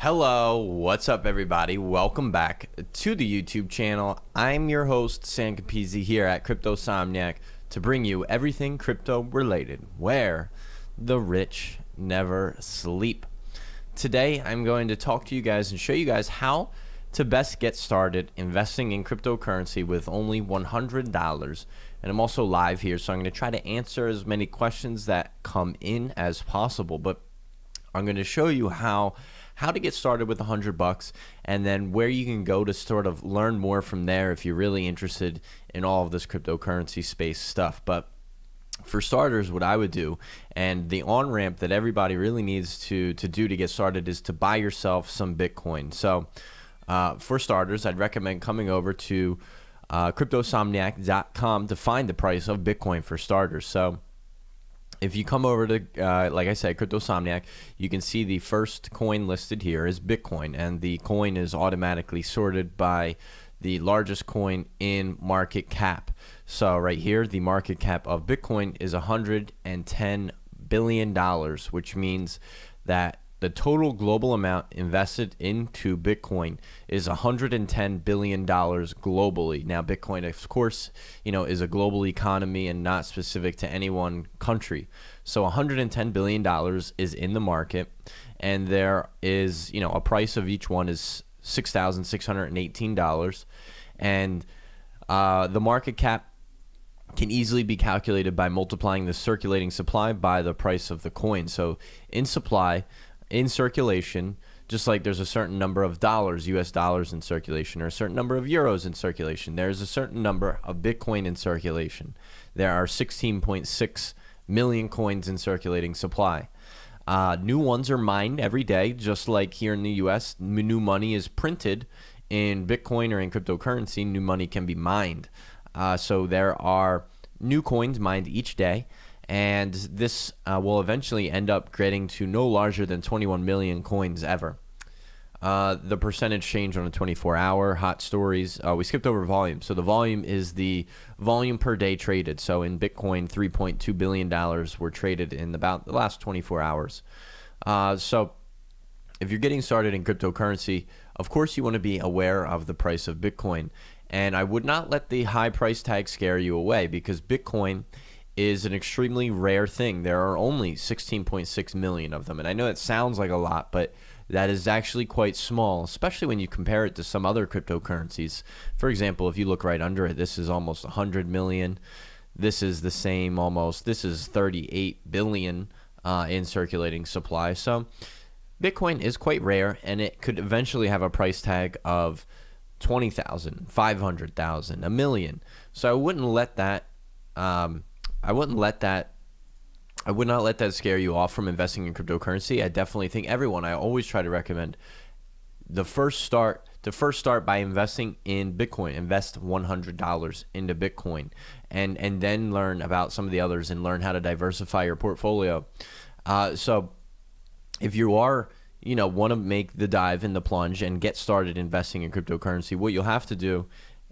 Hello, what's up everybody? Welcome back to the YouTube channel. I'm your host, Sam Capizzi here at CryptoSomniac to bring you everything crypto related, where the rich never sleep. Today, I'm going to talk to you guys and show you guys how to best get started investing in cryptocurrency with only $100. And I'm also live here, so I'm going to try to answer as many questions that come in as possible. But I'm going to show you how to get started with $100 and then where you can go to sort of learn more from there if you're really interested in all of this cryptocurrency space stuff. But for starters, what I would do, and the on-ramp that everybody really needs to do to get started, is to buy yourself some Bitcoin. So for starters, I'd recommend coming over to cryptosomniac.com to find the price of Bitcoin for starters. So if you come over to, like I said, CryptoSomniac, you can see the first coin listed here is Bitcoin, and the coin is automatically sorted by the largest coin in market cap. So right here, the market cap of Bitcoin is $110 billion, which means that the total global amount invested into Bitcoin is $110 billion globally. Now, Bitcoin, of course, is a global economy and not specific to any one country. So $110 billion is in the market, and there is, a price of each one is $6,618. And the market cap can easily be calculated by multiplying the circulating supply by the price of the coin. So in circulation, just like there's a certain number of dollars, US dollars in circulation, or a certain number of euros in circulation, there's a certain number of Bitcoin in circulation. There are 16.6 million coins in circulating supply. New ones are mined every day, just like here in the US, new money is printed in Bitcoin or in cryptocurrency. New money can be mined. So there are new coins mined each day. And this will eventually end up getting to no larger than 21 million coins ever. The percentage change on a 24-hour hot stories. We skipped over volume. So the volume is the volume per day traded. So in Bitcoin, $3.2 billion were traded in about the last 24 hours. So if you're getting started in cryptocurrency, of course you want to be aware of the price of Bitcoin. And I would not let the high price tag scare you away, because Bitcoin is an extremely rare thing. There are only 16.6 million of them, and I know it sounds like a lot, but that is actually quite small, especially when you compare it to some other cryptocurrencies. For example, if you look right under it, this is almost 100 million. This is the same almost. This is 38 billion in circulating supply. So Bitcoin is quite rare, and it could eventually have a price tag of 20,000, 500,000, a million. So I wouldn't let that I would not let that scare you off from investing in cryptocurrency. I definitely think I always try to recommend to first start by investing in Bitcoin. Invest $100 into Bitcoin, and then learn about some of the others and learn how to diversify your portfolio. So if you are, want to make the dive in the plunge and get started investing in cryptocurrency, what you'll have to do,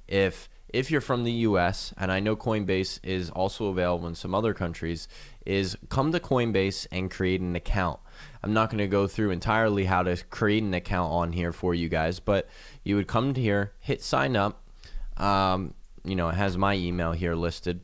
if you're from the US, and I know Coinbase is also available in some other countries, is come to Coinbase and create an account. I'm not going to go through entirely how to create an account on here for you guys, but you would come to here, hit sign up. It has my email here listed,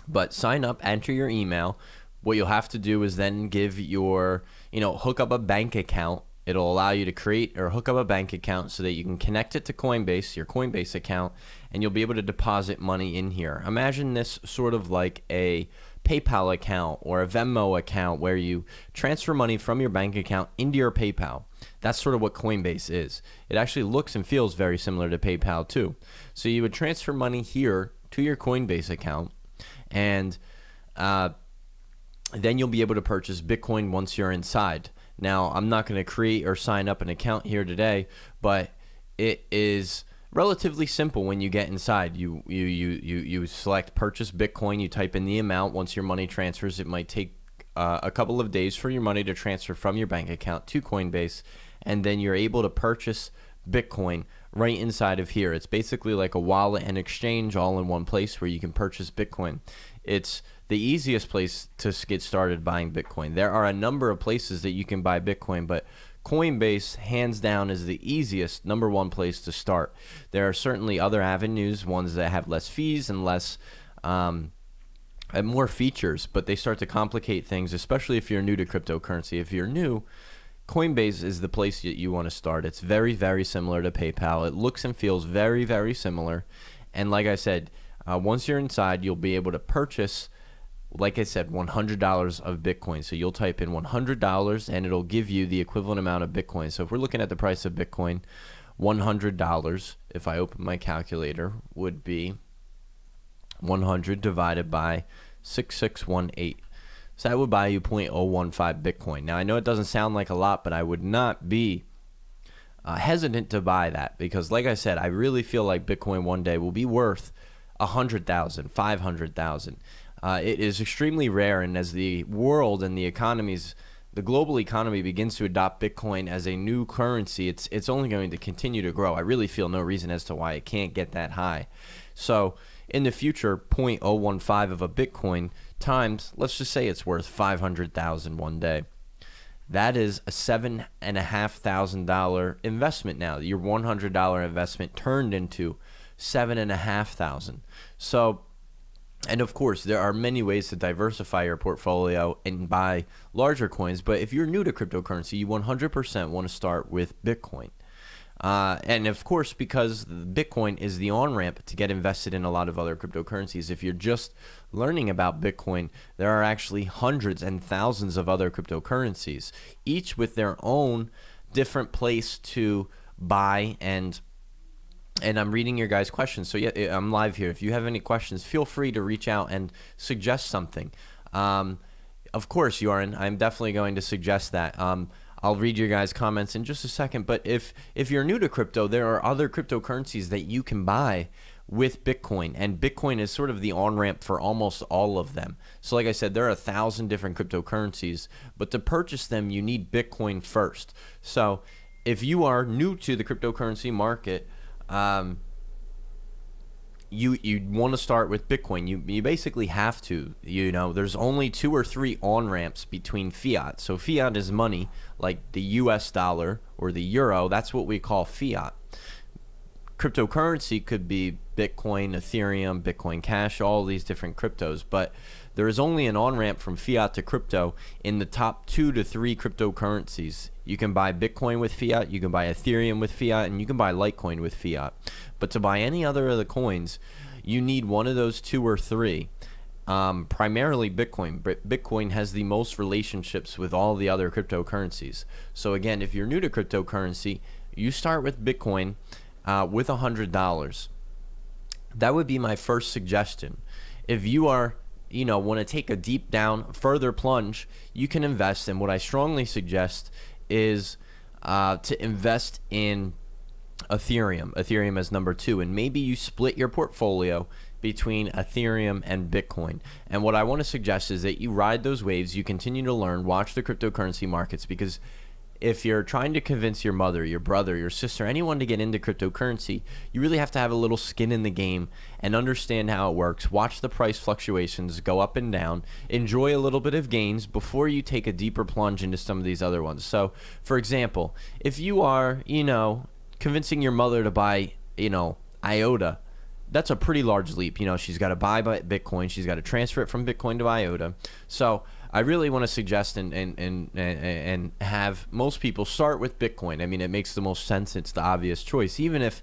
but sign up, enter your email. What you'll have to do is then give your, hook up a bank account. It'll allow you to create or hook up a bank account so that you can connect it to Coinbase, your Coinbase account, and you'll be able to deposit money in here. Imagine this sort of like a PayPal account or a Venmo account where you transfer money from your bank account into your PayPal. That's sort of what Coinbase is. It actually looks and feels very similar to PayPal too. So you would transfer money here to your Coinbase account, and then you'll be able to purchase Bitcoin once you're inside. Now, I'm not going to create or sign up an account here today, but it is relatively simple when you get inside. You select purchase Bitcoin, you type in the amount. Once your money transfers, it might take a couple of days for your money to transfer from your bank account to Coinbase, and then you're able to purchase Bitcoin right inside of here. It's basically like a wallet and exchange all in one place where you can purchase Bitcoin. It's the easiest place to get started buying Bitcoin. There are a number of places that you can buy Bitcoin, but Coinbase, hands down, is the easiest #1 place to start. There are certainly other avenues, ones that have less fees and less and more features, but they start to complicate things, especially if you're new to cryptocurrency. If you're new, Coinbase is the place that you want to start. It's very, very similar to PayPal. It looks and feels very, very similar. And like I said, once you're inside, you'll be able to purchase, like I said, $100 of Bitcoin. So you'll type in $100 and it'll give you the equivalent amount of Bitcoin. So if we're looking at the price of Bitcoin, $100, if I open my calculator, would be 100 divided by 6618. So that would buy you 0.015 Bitcoin. Now, I know it doesn't sound like a lot, but I would not be hesitant to buy that, because like I said, I really feel like Bitcoin one day will be worth 100,000, 500,000. It is extremely rare, and as the world and the global economy begins to adopt Bitcoin as a new currency, it's only going to continue to grow. I really feel no reason as to why it can't get that high. So in the future, 0.015 of a Bitcoin times, let's just say it's worth 500,000 one day. That is a $7,500 investment now. Your $100 investment turned into $7,500. So, and of course, there are many ways to diversify your portfolio and buy larger coins. But if you're new to cryptocurrency, you 100% want to start with Bitcoin. And of course, because Bitcoin is the on-ramp to get invested in a lot of other cryptocurrencies. If you're just learning about Bitcoin, there are actually hundreds and thousands of other cryptocurrencies, each with their own different place to buy. And I'm reading your guys' questions. So yeah, I'm live here. If you have any questions, feel free to reach out and suggest something. Of course, Yorin, I'm definitely going to suggest that. I'll read your guys' comments in just a second. But if you're new to crypto, there are other cryptocurrencies that you can buy with Bitcoin, and Bitcoin is sort of the on-ramp for almost all of them. So like I said, there are 1,000 different cryptocurrencies, but to purchase them, you need Bitcoin first. So if you are new to the cryptocurrency market, you want to start with Bitcoin. You basically have to. There's only 2 or 3 on-ramps between fiat. So fiat is money, like the US dollar or the euro. That's what we call fiat. Cryptocurrency could be Bitcoin, Ethereum, Bitcoin Cash, all these different cryptos. But there is only an on-ramp from fiat to crypto in the top 2 to 3 cryptocurrencies. You can buy Bitcoin with fiat, you can buy Ethereum with fiat, and you can buy Litecoin with fiat. But to buy any other of the coins, you need one of those 2 or 3. Primarily Bitcoin. Bitcoin has the most relationships with all the other cryptocurrencies. So again, if you're new to cryptocurrency, you start with Bitcoin with $100. That would be my first suggestion. If you are want to take a deep down, further plunge, you can invest. And what I strongly suggest is to invest in Ethereum. Ethereum is #2, and maybe you split your portfolio between Ethereum and Bitcoin. And what I want to suggest is that you ride those waves, you continue to learn, watch the cryptocurrency markets, because if you're trying to convince your mother, your brother, your sister, anyone to get into cryptocurrency, you really have to have a little skin in the game and understand how it works. Watch the price fluctuations go up and down. Enjoy a little bit of gains before you take a deeper plunge into some of these other ones. So, for example, if you are, convincing your mother to buy, IOTA, that's a pretty large leap. She's got to buy Bitcoin. She's got to transfer it from Bitcoin to IOTA. So I really want to suggest and have most people start with Bitcoin. I mean, it makes the most sense. It's the obvious choice. Even if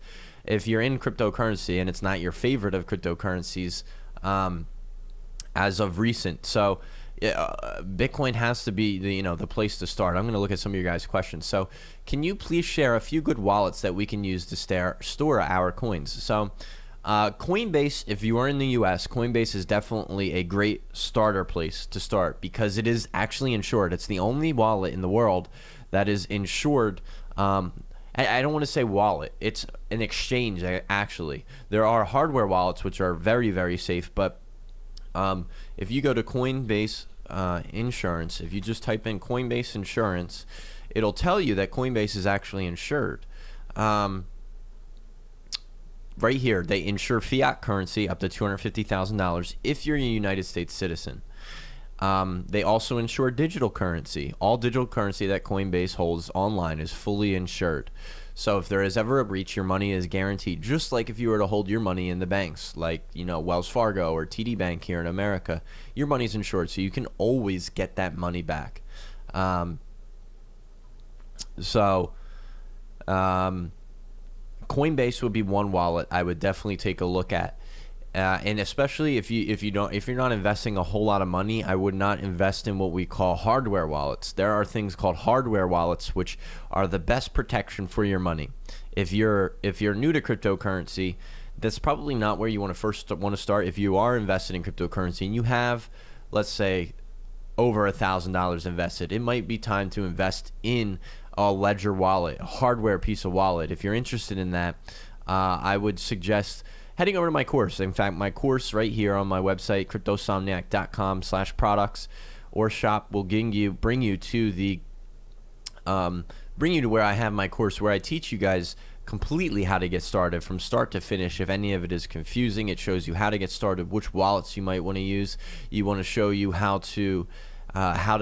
you're in cryptocurrency and it's not your favorite of cryptocurrencies as of recent. So Bitcoin has to be the place to start. I'm going to look at some of your guys' questions. So can you please share a few good wallets that we can use to store our coins? So Coinbase, if you are in the US, Coinbase is definitely a great starter place to start because it is actually insured. It's the only wallet in the world that is insured. I don't want to say wallet. It's an exchange, actually. There are hardware wallets which are very, very safe, but if you go to Coinbase insurance, if you just type in Coinbase insurance, it'll tell you that Coinbase is actually insured. Right here, they insure fiat currency up to $250,000 if you're a United States citizen. They also insure digital currency. All digital currency that Coinbase holds online is fully insured. So if there is ever a breach, your money is guaranteed, just like if you were to hold your money in the banks, like, you know, Wells Fargo or TD Bank here in America. Your money's insured, so you can always get that money back. Coinbase would be one wallet I would definitely take a look at. And especially if you're not investing a whole lot of money, I would not invest in what we call hardware wallets. There are things called hardware wallets which are the best protection for your money. If you're new to cryptocurrency, that's probably not where you want to start. If you are invested in cryptocurrency and you have, let's say, over $1,000 invested, it might be time to invest in a ledger wallet, a hardware piece of wallet. If you're interested in that, I would suggest heading over to my course. In fact, my course right here on my website, cryptosomniac.com/products or shop, will bring you to where I have my course, where I teach you guys completely how to get started from start to finish. If any of it is confusing, it shows you how to get started, which wallets you might want to use. You want to show you how to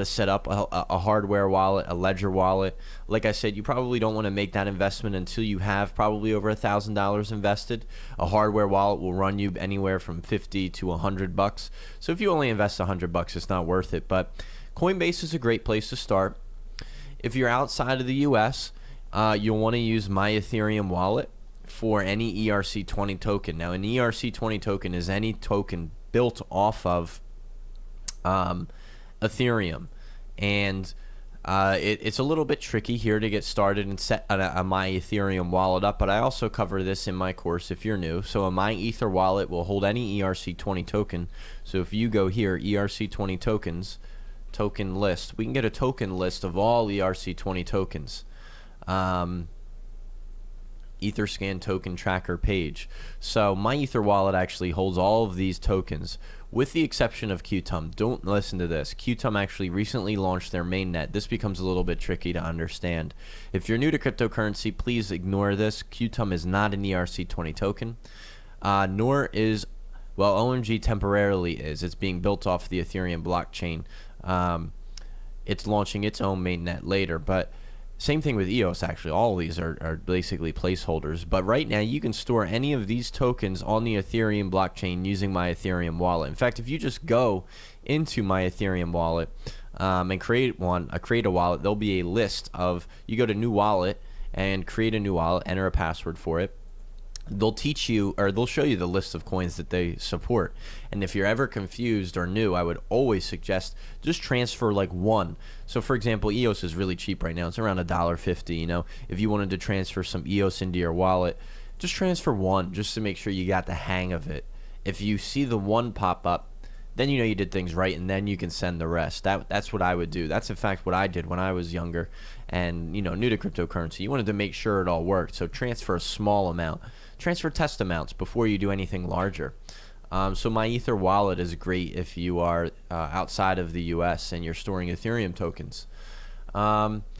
set up a hardware wallet, a ledger wallet. Like I said, you probably don't want to make that investment until you have probably over $1,000 invested. A hardware wallet will run you anywhere from $50 to $100. So if you only invest $100, it's not worth it. But Coinbase is a great place to start. If you're outside of the US, you'll want to use my Ethereum wallet for any ERC20 token. Now, an ERC20 token is any token built off of Ethereum, and it's a little bit tricky here to get started and set a My Ethereum wallet up, but I also cover this in my course if you're new. So a My Ether wallet will hold any ERC20 token. So if you go here, ERC20 tokens, token list, we can get a token list of all ERC20 tokens. Etherscan token tracker page. So my Ether wallet actually holds all of these tokens, with the exception of Qtum. Don't listen to this. Qtum actually recently launched their mainnet. This becomes a little bit tricky to understand. If you're new to cryptocurrency, please ignore this. Qtum is not an ERC20 token, nor is, well, OMG temporarily is. It's being built off the Ethereum blockchain. It's launching its own mainnet later, but same thing with EOS. Actually, all of these are basically placeholders, but right now you can store any of these tokens on the Ethereum blockchain using my Ethereum wallet. In fact, if you just go into my Ethereum wallet and create a wallet, there'll be a list of, you go to new wallet and create a new wallet, enter a password for it. They'll teach you, or they'll show you the list of coins that they support. And if you're ever confused or new, I would always suggest just transfer like one. So for example, EOS is really cheap right now. It's around $1.50. You know, if you wanted to transfer some EOS into your wallet, just transfer one, just to make sure you got the hang of it. If you see the one pop up, then you know you did things right, and then you can send the rest. That's what I would do. That's in fact what I did when I was younger and, you know, new to cryptocurrency. You wanted to make sure it all worked, so transfer a small amount. Transfer test amounts before you do anything larger. So my Ether wallet is great if you are outside of the US and you're storing Ethereum tokens.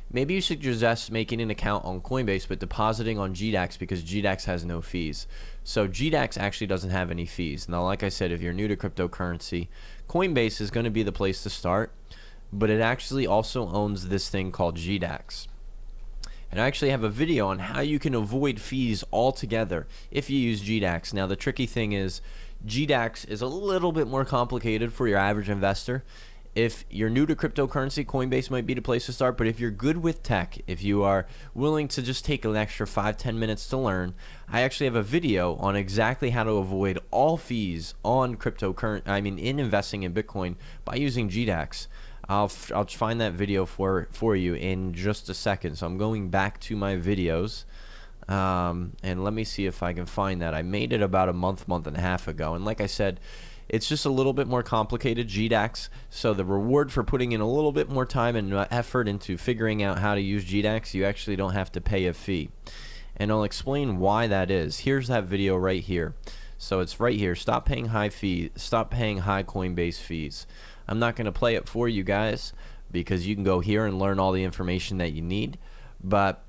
Maybe you should suggest making an account on Coinbase but depositing on GDAX, because GDAX has no fees. So GDAX actually doesn't have any fees. Now, like I said, if you're new to cryptocurrency, Coinbase is going to be the place to start, but it actually also owns this thing called GDAX. And I actually have a video on how you can avoid fees altogether if you use GDAX. Now, the tricky thing is GDAX is a little bit more complicated for your average investor. If you're new to cryptocurrency, Coinbase might be the place to start, but if you're good with tech, if you are willing to just take an extra 5-10 minutes to learn, I actually have a video on exactly how to avoid all fees on in investing in Bitcoin by using GDAX. I'll find that video for you in just a second. So I'm going back to my videos, and let me see if I can find that. I made it about a month and a half ago, and like I said, it's just a little bit more complicated, GDAX. So the reward for putting in a little bit more time and effort into figuring out how to use GDAX, you actually don't have to pay a fee. And I'll explain why that is. Here's that video right here. So it's right here. Stop paying high Coinbase fees. I'm not going to play it for you guys because you can go here and learn all the information that you need. But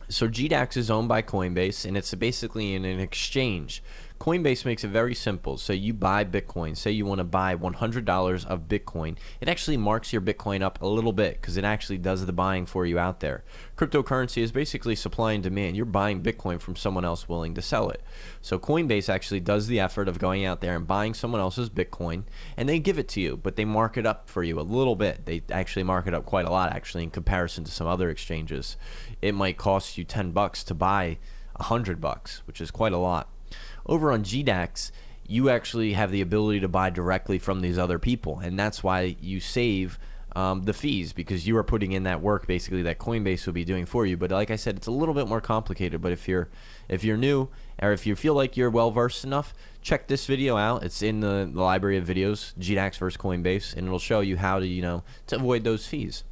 so GDAX is owned by Coinbase, and it's basically an exchange. Coinbase makes it very simple. So you buy Bitcoin. Say you want to buy $100 of Bitcoin. It actually marks your Bitcoin up a little bit because it actually does the buying for you out there. Cryptocurrency is basically supply and demand. You're buying Bitcoin from someone else willing to sell it. So Coinbase actually does the effort of going out there and buying someone else's Bitcoin, and they give it to you, but they mark it up for you a little bit. They actually mark it up quite a lot, actually, in comparison to some other exchanges. It might cost you $10 to buy $100, which is quite a lot. Over on GDAX, you actually have the ability to buy directly from these other people, and that's why you save the fees, because you are putting in that work basically that Coinbase will be doing for you. But like I said, it's a little bit more complicated. But if you're new, or if you feel like you're well versed enough, check this video out. It's in the library of videos, GDAX versus Coinbase, and it'll show you how to to avoid those fees.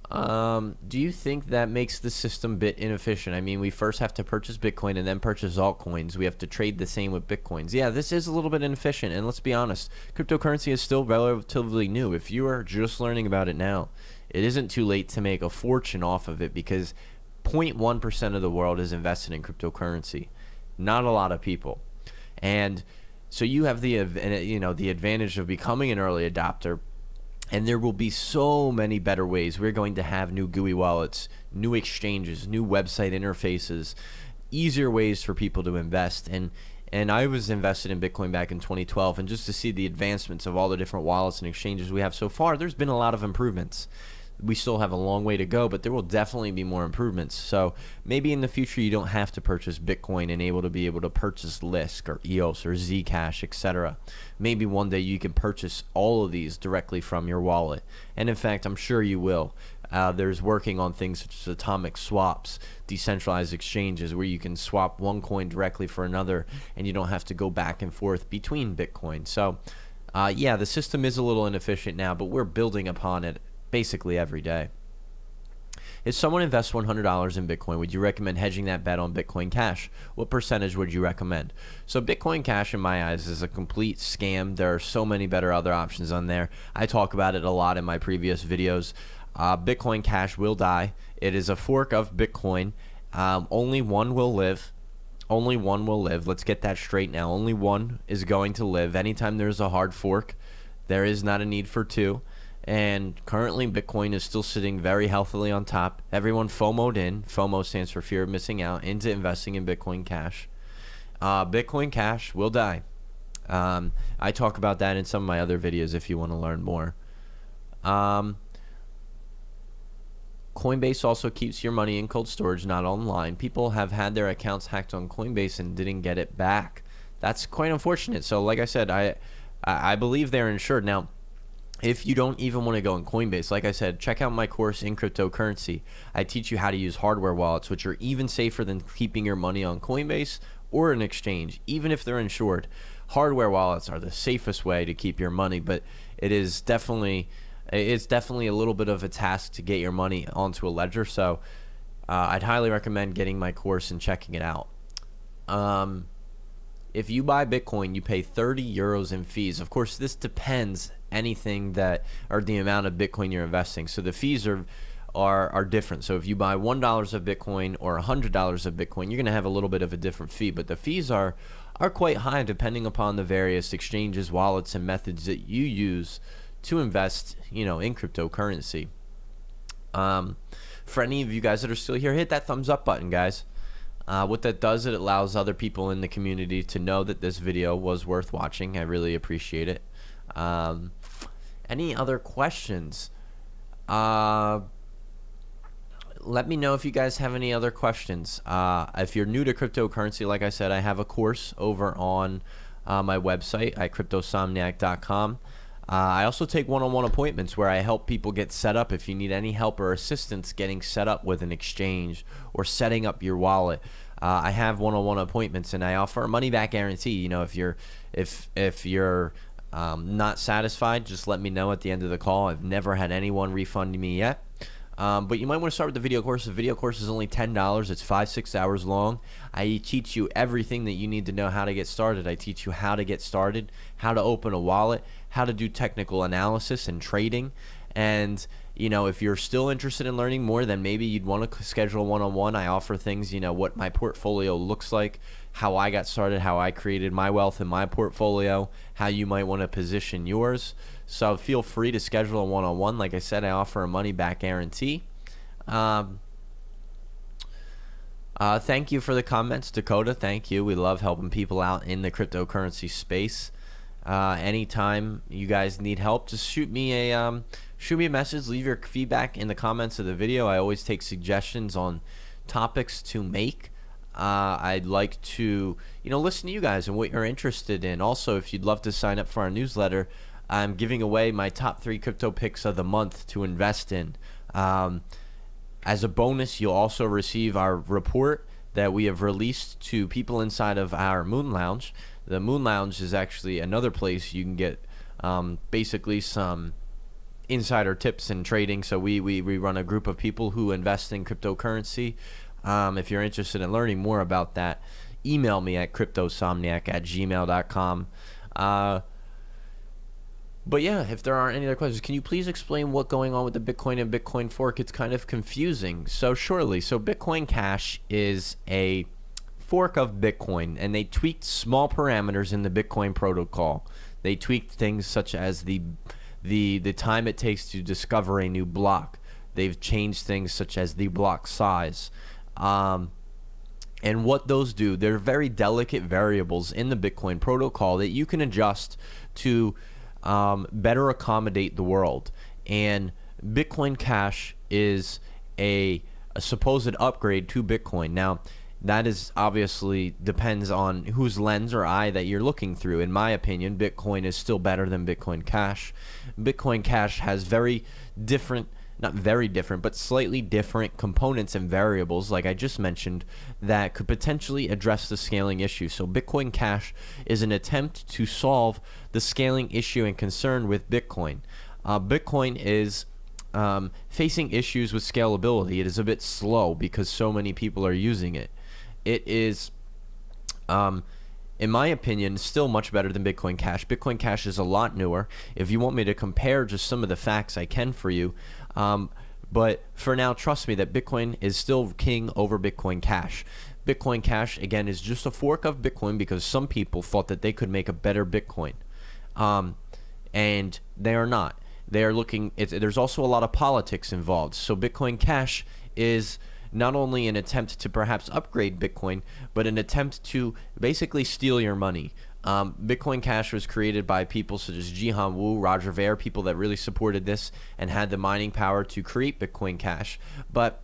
Do you think that makes the system a bit inefficient? I mean, we first have to purchase Bitcoin and then purchase altcoins. We have to trade the same with Bitcoins. Yeah, this is a little bit inefficient, and let's be honest, cryptocurrency is still relatively new. If you are just learning about it now, it isn't too late to make a fortune off of it, because 0.1% of the world is invested in cryptocurrency. Not a lot of people. And so you have the advantage of becoming an early adopter. And there will be so many better ways. We're going to have new GUI wallets, new exchanges, new website interfaces, easier ways for people to invest. And I was invested in Bitcoin back in 2012, and just to see the advancements of all the different wallets and exchanges we have so far, there's been a lot of improvements. We still have a long way to go, but there will definitely be more improvements. So maybe in the future you don't have to purchase Bitcoin and be able to purchase Lisk or EOS or Zcash, etc. Maybe one day you can purchase all of these directly from your wallet. And in fact, I'm sure you will. There's working on things such as atomic swaps, decentralized exchanges where you can swap one coin directly for another and you don't have to go back and forth between Bitcoin. So yeah, the system is a little inefficient now, but we're building upon it basically every day. If someone invests $100 in Bitcoin, would you recommend hedging that bet on Bitcoin Cash? What percentage would you recommend? So Bitcoin Cash, in my eyes, is a complete scam. There are so many better other options on there. I talk about it a lot in my previous videos. Bitcoin Cash will die. It is a fork of Bitcoin. Only one will live. Only one will live. Let's get that straight now. Only one is going to live. Anytime there's a hard fork, there is not a need for two. And currently Bitcoin is still sitting very healthily on top. Everyone FOMO'd in. FOMO stands for fear of missing out, into investing in Bitcoin Cash. Bitcoin Cash will die. I talk about that in some of my other videos if you want to learn more. Coinbase also keeps your money in cold storage, not online. People have had their accounts hacked on Coinbase and didn't get it back. That's quite unfortunate. So like I said, I believe they're insured. Now, if you don't even want to go in Coinbase, like I said, check out my course in cryptocurrency. I teach you how to use hardware wallets, which are even safer than keeping your money on Coinbase or an exchange, even if they're insured. Hardware wallets are the safest way to keep your money, but it's definitely a little bit of a task to get your money onto a ledger. So I'd highly recommend getting my course and checking it out. If you buy Bitcoin, you pay 30 euros in fees. Of course, this depends or the amount of Bitcoin you're investing. So the fees are different. So if you buy $1 of Bitcoin or $100 of Bitcoin, you're going to have a little bit of a different fee. But the fees are quite high depending upon the various exchanges, wallets, and methods that you use to invest, in cryptocurrency. For any of you guys that are still here, hit that thumbs up button, guys. What that does, it allows other people in the community to know that this video was worth watching. I really appreciate it. Any other questions? Let me know if you guys have any other questions. If you're new to cryptocurrency, like I said, I have a course over on my website at cryptosomniac.com. I also take one-on-one appointments where I help people get set up. If you need any help or assistance getting set up with an exchange or setting up your wallet, I have one-on-one appointments, and I offer a money-back guarantee. If you're not satisfied, just let me know at the end of the call. I've never had anyone refund me yet. But you might want to start with the video course. The video course is only $10. It's 5-6 hours long. I teach you everything that you need to know how to get started. I teach you how to get started, how to open a wallet, how to do technical analysis and trading, and you know, if you're still interested in learning more, then maybe you'd want to schedule a one-on-one. I offer things, you know, what my portfolio looks like, how I got started, how I created my wealth in my portfolio, how you might want to position yours. So feel free to schedule a one-on-one. Like I said, I offer a money-back guarantee. Thank you for the comments, Dakota. Thank you. We love helping people out in the cryptocurrency space. Anytime you guys need help, just shoot me a message. Leave your feedback in the comments of the video. I always take suggestions on topics to make. I'd like to, you know, listen to you guys and what you're interested in. Also, if you'd love to sign up for our newsletter, I'm giving away my top 3 crypto picks of the month to invest in. As a bonus, you'll also receive our report that we have released to people inside of our Moon Lounge. The Moon Lounge is actually another place you can get basically some insider tips and trading. So we run a group of people who invest in cryptocurrency. If you're interested in learning more about that, email me at cryptosomniac@gmail.com. But yeah, if there aren't any other questions, can you please explain what's going on with the Bitcoin and Bitcoin fork? It's kind of confusing. So surely, so Bitcoin Cash is a fork of Bitcoin, and they tweaked small parameters in the Bitcoin protocol. They tweaked things such as the time it takes to discover a new block. They've changed things such as the block size. And what those do, they're very delicate variables in the Bitcoin protocol that you can adjust to better accommodate the world. And Bitcoin Cash is a supposed upgrade to Bitcoin. Now, that is obviously depends on whose lens or eye that you're looking through. In my opinion, Bitcoin is still better than Bitcoin Cash. Bitcoin Cash has very different, not very different, but slightly different components and variables, like I just mentioned, that could potentially address the scaling issue. So Bitcoin Cash is an attempt to solve the scaling issue and concern with Bitcoin. Bitcoin is facing issues with scalability. It is a bit slow because so many people are using it. It is, in my opinion, still much better than Bitcoin Cash. Bitcoin Cash is a lot newer. If you want me to compare just some of the facts, I can for you. But for now, trust me that Bitcoin is still king over Bitcoin Cash. Bitcoin Cash, again, is just a fork of Bitcoin because some people thought that they could make a better Bitcoin. And they are not. They are looking, there's also a lot of politics involved. So Bitcoin Cash is not only an attempt to perhaps upgrade Bitcoin, but an attempt to basically steal your money. Bitcoin Cash was created by people such as Jihan Wu, Roger Ver, people that really supported this and had the mining power to create Bitcoin Cash. But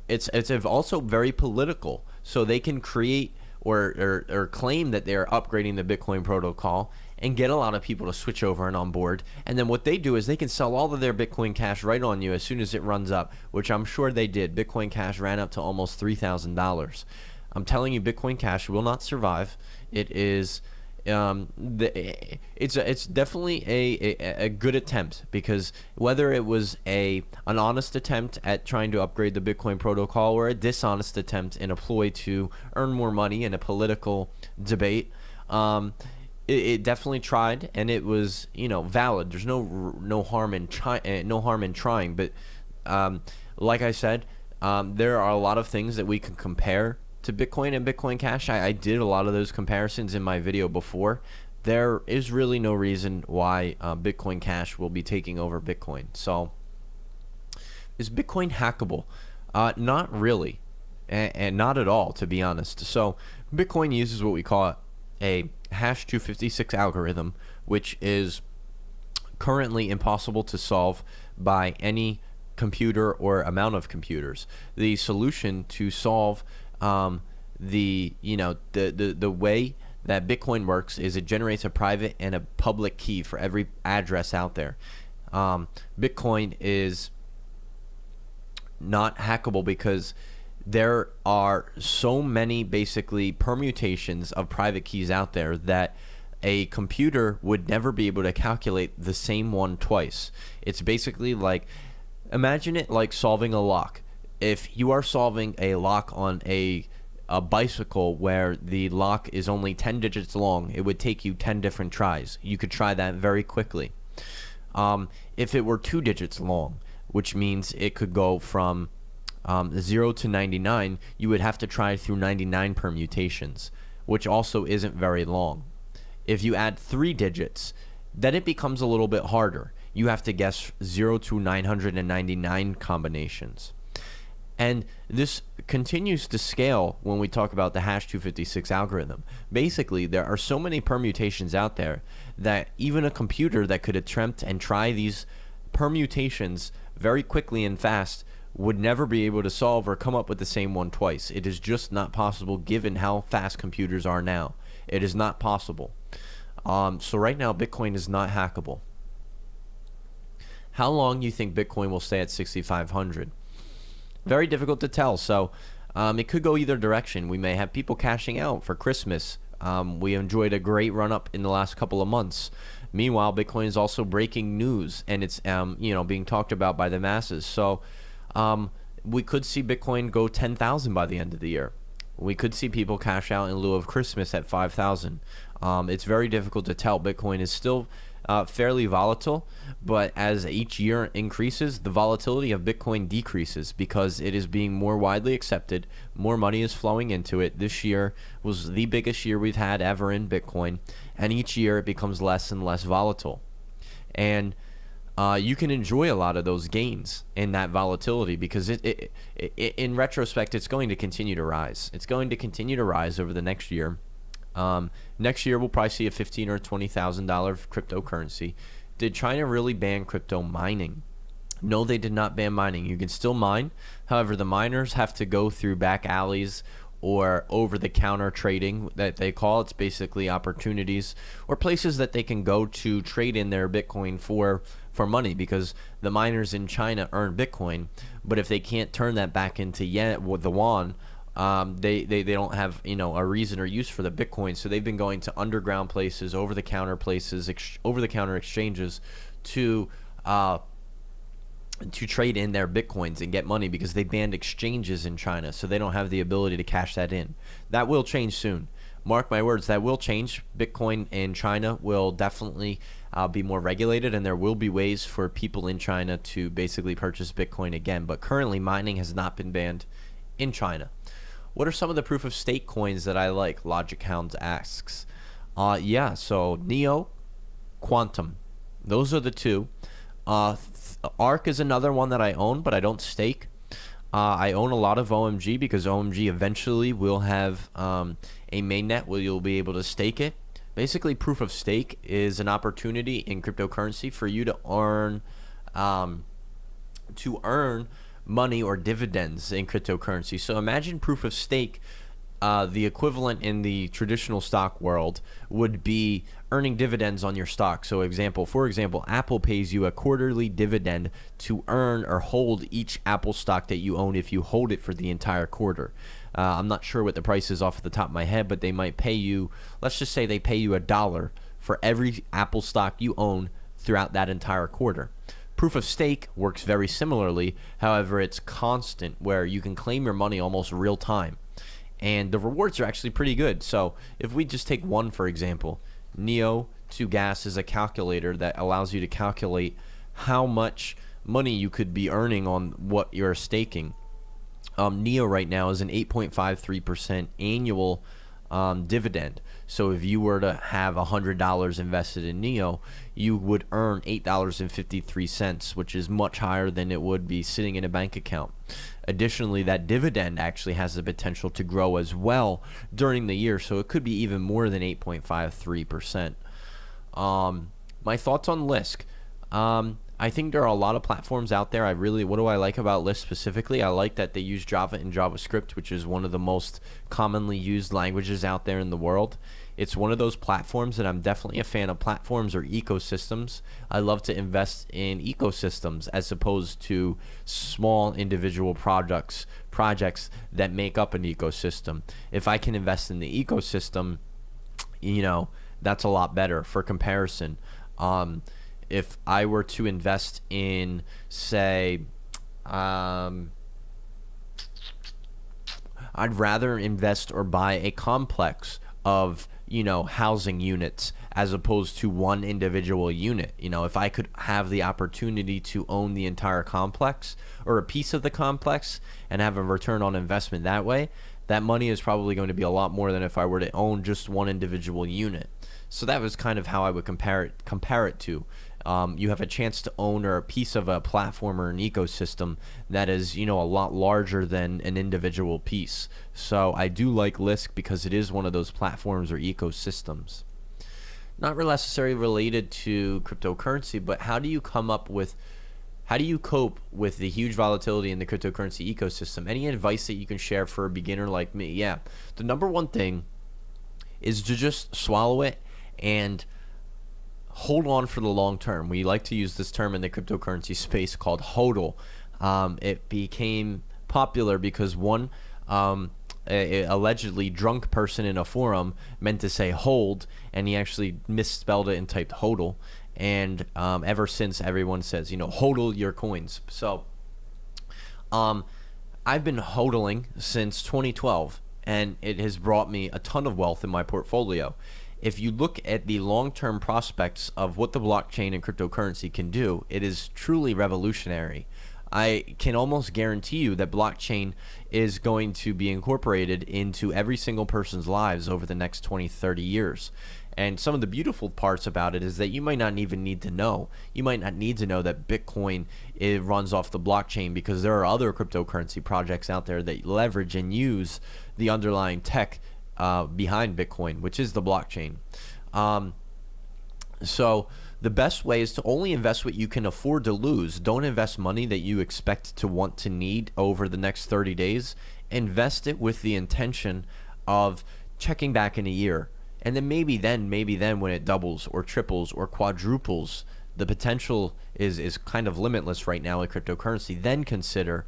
it's also very political, so they can create or claim that they're upgrading the Bitcoin protocol and get a lot of people to switch over and on board. And then what they do is they can sell all of their Bitcoin Cash right on you as soon as it runs up, which I'm sure they did. Bitcoin Cash ran up to almost $3,000. I'm telling you, Bitcoin Cash will not survive. It is, it's definitely a good attempt, because whether it was an honest attempt at trying to upgrade the Bitcoin protocol or a dishonest attempt in a ploy to earn more money in a political debate, it definitely tried, and it was, you know, valid. There's no harm in trying. But like I said, there are a lot of things that we can compare to Bitcoin and Bitcoin Cash. I did a lot of those comparisons in my video before. There is really no reason why Bitcoin Cash will be taking over Bitcoin. So, is Bitcoin hackable? Not really, and not at all, to be honest. So, Bitcoin uses what we call a hash 256 algorithm, which is currently impossible to solve by any computer or amount of computers. The solution to solve the way that Bitcoin works is it generates a private and a public key for every address out there. Bitcoin is not hackable because there are so many basically permutations of private keys out there that a computer would never be able to calculate the same one twice. It's basically like, imagine it like solving a lock. If you are solving a lock on a bicycle where the lock is only 10 digits long, it would take you 10 different tries. You could try that very quickly. If it were 2 digits long, which means it could go from 0 to 99, you would have to try through 99 permutations, which also isn't very long. If you add 3 digits, then it becomes a little bit harder. You have to guess 0 to 999 combinations. And this continues to scale when we talk about the hash 256 algorithm. Basically, there are so many permutations out there that even a computer that could attempt and try these permutations very quickly and fast would never be able to solve or come up with the same one twice. It is just not possible given how fast computers are now. It is not possible. So right now, Bitcoin is not hackable. How long you think Bitcoin will stay at 6,500? Very difficult to tell. So it could go either direction. We may have people cashing out for Christmas. We enjoyed a great run up in the last couple of months. Meanwhile, Bitcoin is also breaking news, and it's being talked about by the masses. So we could see Bitcoin go 10,000 by the end of the year. We could see people cash out in lieu of Christmas at 5,000. It's very difficult to tell. Bitcoin is still fairly volatile, but as each year increases, the volatility of Bitcoin decreases because it is being more widely accepted. More money is flowing into it. This year was the biggest year we've had ever in Bitcoin, and each year it becomes less and less volatile. And you can enjoy a lot of those gains in that volatility because in retrospect, it's going to continue to rise. It's going to continue to rise over the next year. Next year, we'll probably see a $15,000 or $20,000 cryptocurrency. Did China really ban crypto mining? No, they did not ban mining. You can still mine. However, the miners have to go through back alleys or over-the-counter trading that they call. It's basically opportunities or places that they can go to trade in their Bitcoin for money, because the miners in China earn Bitcoin, but if they can't turn that back into yen with the yuan, they don't have a reason or use for the Bitcoin. So they've been going to underground places, over-the-counter places, over-the-counter exchanges to trade in their Bitcoins and get money, because they banned exchanges in China, so they don't have the ability to cash that in. That will change soon. Mark my words, that will change. Bitcoin in China will definitely be more regulated, and there will be ways for people in China to basically purchase Bitcoin again. But currently, mining has not been banned in China. What are some of the proof of stake coins that I like? Logic Hound asks. Yeah, so Neo, Quantum. Those are the two. ARK is another one that I own, but I don't stake. I own a lot of OMG because OMG eventually will have a mainnet where you'll be able to stake it. Basically, proof of stake is an opportunity in cryptocurrency for you to earn money or dividends in cryptocurrency. So imagine proof of stake. The equivalent in the traditional stock world would be earning dividends on your stock. So for example, Apple pays you a quarterly dividend to earn or hold each Apple stock that you own if you hold it for the entire quarter. I'm not sure what the price is off the top of my head, but they might pay you, let's just say they pay you $1 for every Apple stock you own throughout that entire quarter. Proof of stake works very similarly. However, it's constant, where you can claim your money almost real time. And the rewards are actually pretty good. So if we just take one, for example, Neo to Gas is a calculator that allows you to calculate how much money you could be earning on what you're staking. Neo right now is an 8.53% annual dividend. So if you were to have $100 invested in Neo, you would earn $8.53, which is much higher than it would be sitting in a bank account. Additionally, that dividend actually has the potential to grow as well during the year, so it could be even more than 8.53%. My thoughts on Lisk. I think there are a lot of platforms out there. What do I like about Lisk specifically? I like that they use Java and JavaScript, which is one of the most commonly used languages out there in the world. It's one of those platforms that I'm definitely a fan of. Platforms or ecosystems. I love to invest in ecosystems as opposed to small individual projects that make up an ecosystem. If I can invest in the ecosystem, that's a lot better for comparison. If I were to invest in, say, I'd rather invest or buy a complex of housing units as opposed to one individual unit. If I could have the opportunity to own the entire complex or a piece of the complex and have a return on investment that way, that money is probably going to be a lot more than if I were to own just one individual unit. So that was kind of how I would compare it to. You have a chance to own or a piece of a platform or an ecosystem that is, a lot larger than an individual piece. So I do like Lisk because it is one of those platforms or ecosystems. Not necessarily related to cryptocurrency, but how do you cope with the huge volatility in the cryptocurrency ecosystem? Any advice that you can share for a beginner like me? Yeah, the number one thing is to just swallow it and hold on for the long term. We like to use this term in the cryptocurrency space called HODL. It became popular because one a allegedly drunk person in a forum meant to say hold, and he actually misspelled it and typed HODL. And ever since, everyone says, HODL your coins. So I've been HODLing since 2012, and it has brought me a ton of wealth in my portfolio. If you look at the long-term prospects of what the blockchain and cryptocurrency can do, it is truly revolutionary. I can almost guarantee you that blockchain is going to be incorporated into every single person's lives over the next 20, 30 years. And some of the beautiful parts about it is that you might not even need to know. You might not need to know that Bitcoin runs off the blockchain, because there are other cryptocurrency projects out there that leverage and use the underlying tech behind Bitcoin, which is the blockchain. So the best way is to only invest what you can afford to lose. Don't invest money that you expect to want to need over the next 30 days. Invest it with the intention of checking back in a year. And then maybe then when it doubles or triples or quadruples, the potential is kind of limitless right now in cryptocurrency. Then consider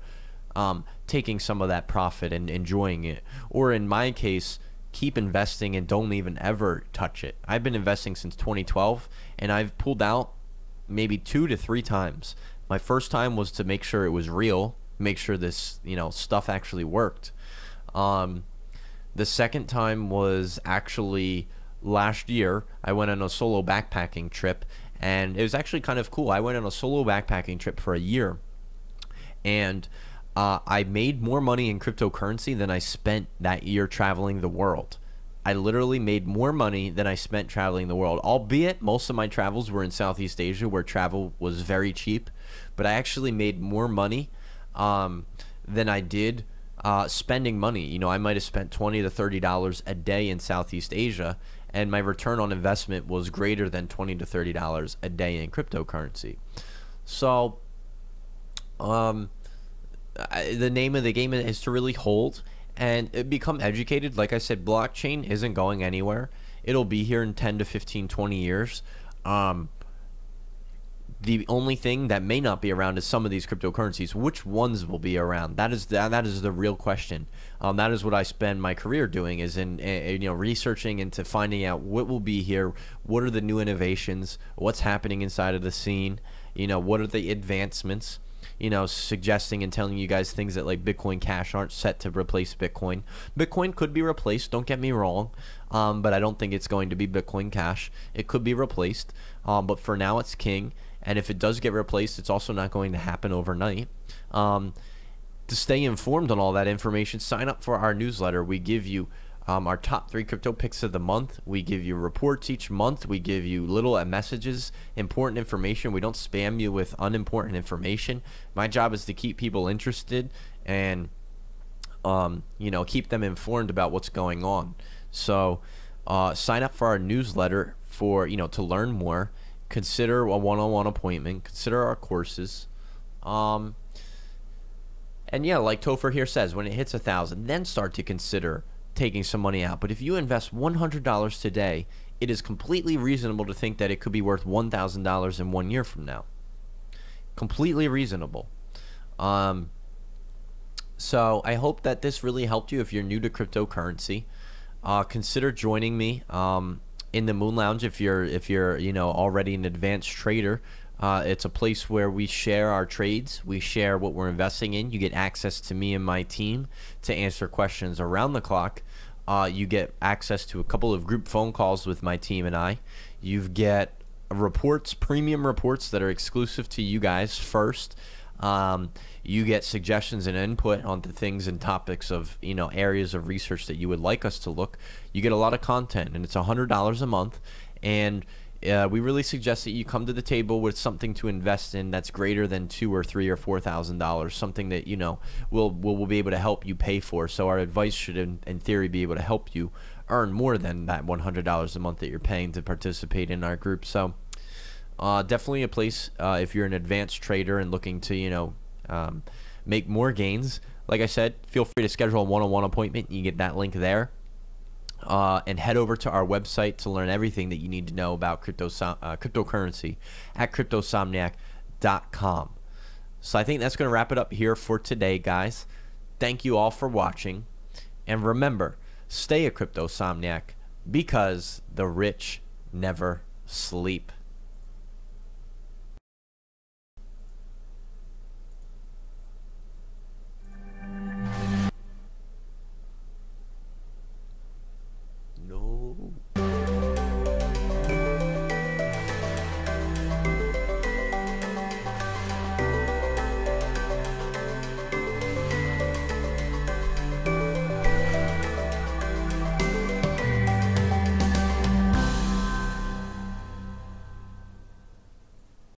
taking some of that profit and enjoying it. Or in my case, keep investing and don't even ever touch it. I've been investing since 2012, and I've pulled out maybe 2 to 3 times. My first time was to make sure it was real, make sure this stuff actually worked. The second time was actually last year. I went on a solo backpacking trip, and it was actually kind of cool. I went on a solo backpacking trip for a year, and I made more money in cryptocurrency than I spent that year traveling the world. I literally made more money than I spent traveling the world, albeit most of my travels were in Southeast Asia, where travel was very cheap. But I actually made more money than I did spending money. I might have spent $20 to $30 a day in Southeast Asia, and my return on investment was greater than $20 to $30 a day in cryptocurrency. So the name of the game is to really hold and become educated. Like I said, blockchain isn't going anywhere. It'll be here in 10 to 15, 20 years. The only thing that may not be around is some of these cryptocurrencies. Which ones will be around? That is the real question. That is what I spend my career doing, is in researching into finding out what will be here, what are the new innovations, what's happening inside of the scene, what are the advancements, suggesting and telling you guys things that like Bitcoin Cash aren't set to replace Bitcoin. Bitcoin could be replaced, don't get me wrong, but I don't think it's going to be Bitcoin Cash. It could be replaced, but for now it's king. And if it does get replaced, it's also not going to happen overnight. To stay informed on all that information, sign up for our newsletter. We give you our top 3 crypto picks of the month. We give you reports each month. We give you little messages, important information. We don't spam you with unimportant information. My job is to keep people interested and keep them informed about what's going on. So sign up for our newsletter for to learn more. Consider a one-on-one appointment. Consider our courses. And yeah, like Topher here says, when it hits 1,000, then start to consider taking some money out. But if you invest $100 today, it is completely reasonable to think that it could be worth $1,000 in 1 year from now. Completely reasonable. So I hope that this really helped you if you're new to cryptocurrency. Consider joining me in the Moon Lounge if you're already an advanced trader. It's a place where we share our trades, we share what we're investing in. You get access to me and my team to answer questions around the clock. You get access to a couple of group phone calls with my team and I. You get reports, premium reports that are exclusive to you guys first. You get suggestions and input onto things and topics of, areas of research that you would like us to look. You get a lot of content, and it's $100 a month. And we really suggest that you come to the table with something to invest in that's greater than $2,000 or $3,000 or $4,000, something that will be able to help you pay for. So our advice should, in theory, be able to help you earn more than that $100 a month that you're paying to participate in our group. So definitely a place if you're an advanced trader and looking to make more gains. Like I said, feel free to schedule a one-on-one appointment. You get that link there. And head over to our website to learn everything that you need to know about cryptocurrency at cryptosomniac.com. So I think that's going to wrap it up here for today, guys. Thank you all for watching. And remember, stay a cryptosomniac because the rich never sleep.